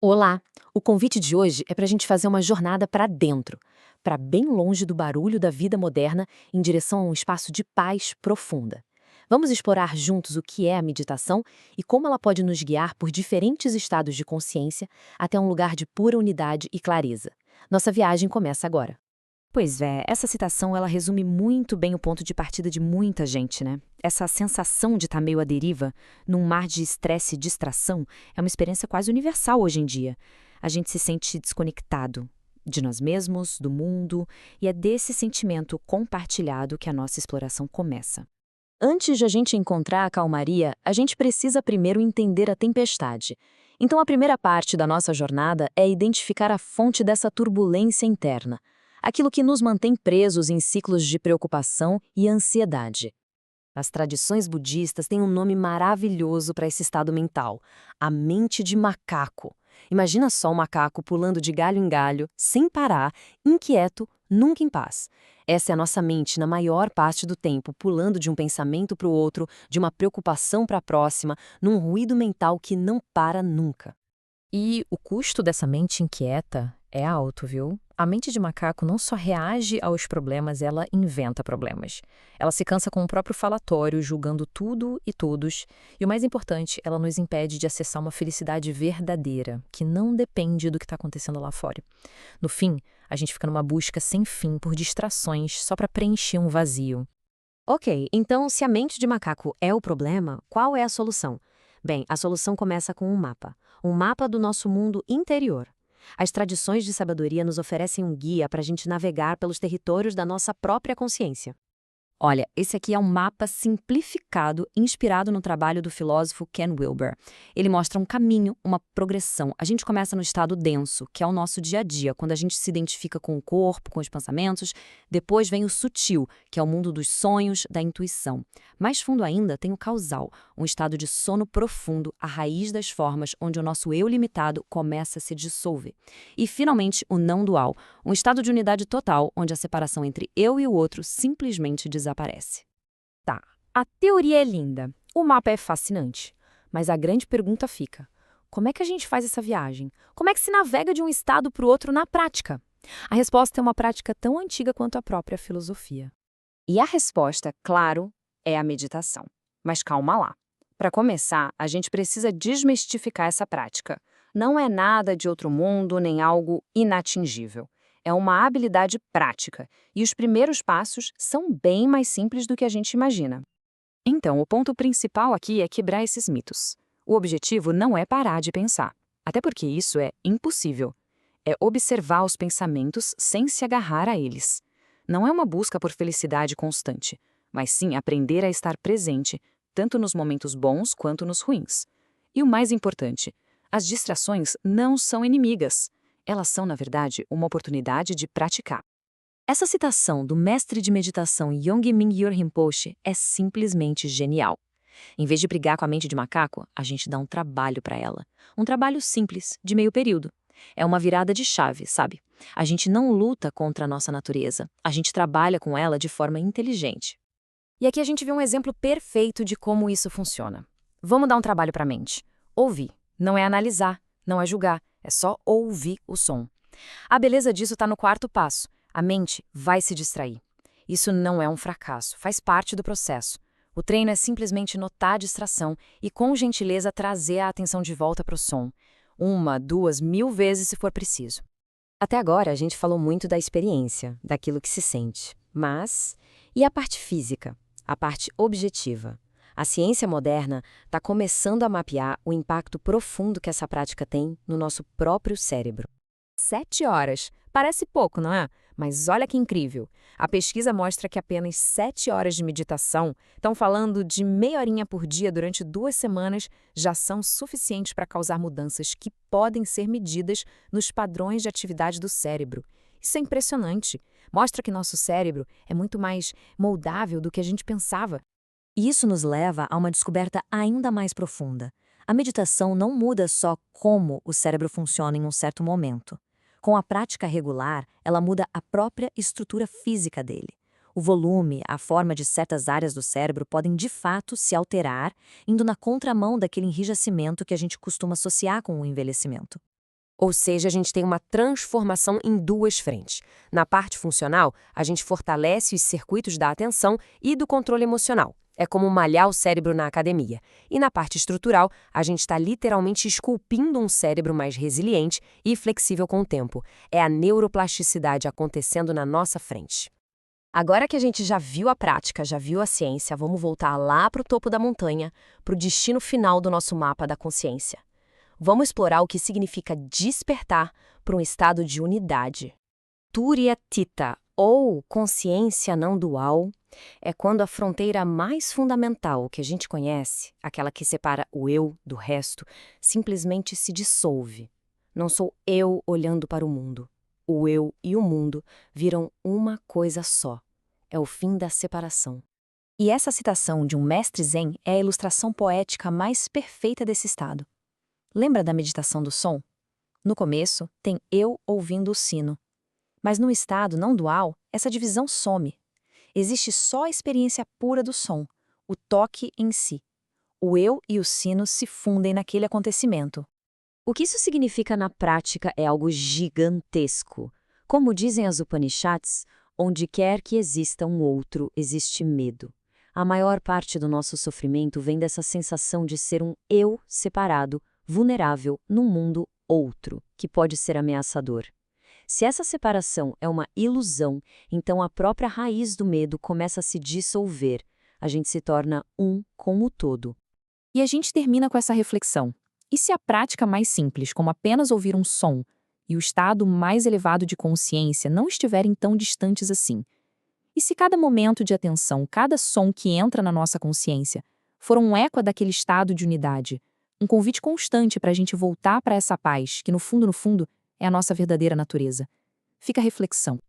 Olá! O convite de hoje é para a gente fazer uma jornada para dentro, para bem longe do barulho da vida moderna, em direção a um espaço de paz profunda. Vamos explorar juntos o que é a meditação e como ela pode nos guiar por diferentes estados de consciência até um lugar de pura unidade e clareza. Nossa viagem começa agora. Pois é, essa citação ela resume muito bem o ponto de partida de muita gente, né? Essa sensação de estar meio à deriva, num mar de estresse e distração, é uma experiência quase universal hoje em dia. A gente se sente desconectado de nós mesmos, do mundo, e é desse sentimento compartilhado que a nossa exploração começa. Antes de a gente encontrar a calmaria, a gente precisa primeiro entender a tempestade. Então, a primeira parte da nossa jornada é identificar a fonte dessa turbulência interna, aquilo que nos mantém presos em ciclos de preocupação e ansiedade. As tradições budistas têm um nome maravilhoso para esse estado mental: a mente de macaco. Imagina só um macaco pulando de galho em galho, sem parar, inquieto, nunca em paz. Essa é a nossa mente na maior parte do tempo, pulando de um pensamento para o outro, de uma preocupação para a próxima, num ruído mental que não para nunca. E o custo dessa mente inquieta é alto, viu? A mente de macaco não só reage aos problemas, ela inventa problemas. Ela se cansa com o próprio falatório, julgando tudo e todos. E o mais importante, ela nos impede de acessar uma felicidade verdadeira, que não depende do que está acontecendo lá fora. No fim, a gente fica numa busca sem fim por distrações só para preencher um vazio. Ok, então se a mente de macaco é o problema, qual é a solução? Bem, a solução começa com um mapa do nosso mundo interior. As tradições de sabedoria nos oferecem um guia para a gente navegar pelos territórios da nossa própria consciência. Olha, esse aqui é um mapa simplificado, inspirado no trabalho do filósofo Ken Wilber. Ele mostra um caminho, uma progressão. A gente começa no estado denso, que é o nosso dia a dia, quando a gente se identifica com o corpo, com os pensamentos. Depois vem o sutil, que é o mundo dos sonhos, da intuição. Mais fundo ainda tem o causal, um estado de sono profundo, a raiz das formas, onde o nosso eu limitado começa a se dissolver. E, finalmente, o não dual, um estado de unidade total, onde a separação entre eu e o outro simplesmente desaparece. Tá, a teoria é linda, o mapa é fascinante, mas a grande pergunta fica: como é que a gente faz essa viagem? Como é que se navega de um estado para o outro na prática? A resposta é uma prática tão antiga quanto a própria filosofia. E a resposta, claro, é a meditação. Mas calma lá. Para começar, a gente precisa desmistificar essa prática. Não é nada de outro mundo nem algo inatingível. É uma habilidade prática, e os primeiros passos são bem mais simples do que a gente imagina. Então, o ponto principal aqui é quebrar esses mitos. O objetivo não é parar de pensar, até porque isso é impossível. É observar os pensamentos sem se agarrar a eles. Não é uma busca por felicidade constante, mas sim aprender a estar presente, tanto nos momentos bons quanto nos ruins. E o mais importante, as distrações não são inimigas. Elas são, na verdade, uma oportunidade de praticar. Essa citação do mestre de meditação Yongey Mingyur Rinpoche é simplesmente genial. Em vez de brigar com a mente de macaco, a gente dá um trabalho para ela. Um trabalho simples, de meio período. É uma virada de chave, sabe? A gente não luta contra a nossa natureza. A gente trabalha com ela de forma inteligente. E aqui a gente vê um exemplo perfeito de como isso funciona. Vamos dar um trabalho para a mente. Ouvir. Não é analisar, não é julgar, é só ouvir o som. A beleza disso está no quarto passo. A mente vai se distrair. Isso não é um fracasso, faz parte do processo. O treino é simplesmente notar a distração e, com gentileza, trazer a atenção de volta para o som. 1, 2, 1000 vezes se for preciso. Até agora a gente falou muito da experiência, daquilo que se sente. Mas, e a parte física? A parte objetiva? A ciência moderna está começando a mapear o impacto profundo que essa prática tem no nosso próprio cérebro. 7 horas. Parece pouco, não é? Mas olha que incrível. A pesquisa mostra que apenas 7 horas de meditação, estão falando de meia horinha por dia durante 2 semanas, já são suficientes para causar mudanças que podem ser medidas nos padrões de atividade do cérebro. Isso é impressionante. Mostra que nosso cérebro é muito mais moldável do que a gente pensava. E isso nos leva a uma descoberta ainda mais profunda. A meditação não muda só como o cérebro funciona em um certo momento. Com a prática regular, ela muda a própria estrutura física dele. O volume, a forma de certas áreas do cérebro podem de fato se alterar, indo na contramão daquele enrijecimento que a gente costuma associar com o envelhecimento. Ou seja, a gente tem uma transformação em duas frentes. Na parte funcional, a gente fortalece os circuitos da atenção e do controle emocional. É como malhar o cérebro na academia. E na parte estrutural, a gente está literalmente esculpindo um cérebro mais resiliente e flexível com o tempo. É a neuroplasticidade acontecendo na nossa frente. Agora que a gente já viu a prática, já viu a ciência, vamos voltar lá para o topo da montanha, para o destino final do nosso mapa da consciência. Vamos explorar o que significa despertar para um estado de unidade. Turiya Theta, ou consciência não dual, é quando a fronteira mais fundamental que a gente conhece, aquela que separa o eu do resto, simplesmente se dissolve. Não sou eu olhando para o mundo. O eu e o mundo viram uma coisa só. É o fim da separação. E essa citação de um mestre zen é a ilustração poética mais perfeita desse estado. Lembra da meditação do som? No começo, tem eu ouvindo o sino. Mas no estado não dual, essa divisão some. Existe só a experiência pura do som, o toque em si. O eu e o sino se fundem naquele acontecimento. O que isso significa na prática é algo gigantesco. Como dizem as Upanishads, onde quer que exista um outro, existe medo. A maior parte do nosso sofrimento vem dessa sensação de ser um eu separado, vulnerável num mundo outro, que pode ser ameaçador. Se essa separação é uma ilusão, então a própria raiz do medo começa a se dissolver. A gente se torna um com o todo. E a gente termina com essa reflexão. E se a prática mais simples, como apenas ouvir um som, e o estado mais elevado de consciência não estiverem tão distantes assim? E se cada momento de atenção, cada som que entra na nossa consciência, for um eco daquele estado de unidade, um convite constante para a gente voltar para essa paz, que no fundo, é a nossa verdadeira natureza? Fica a reflexão.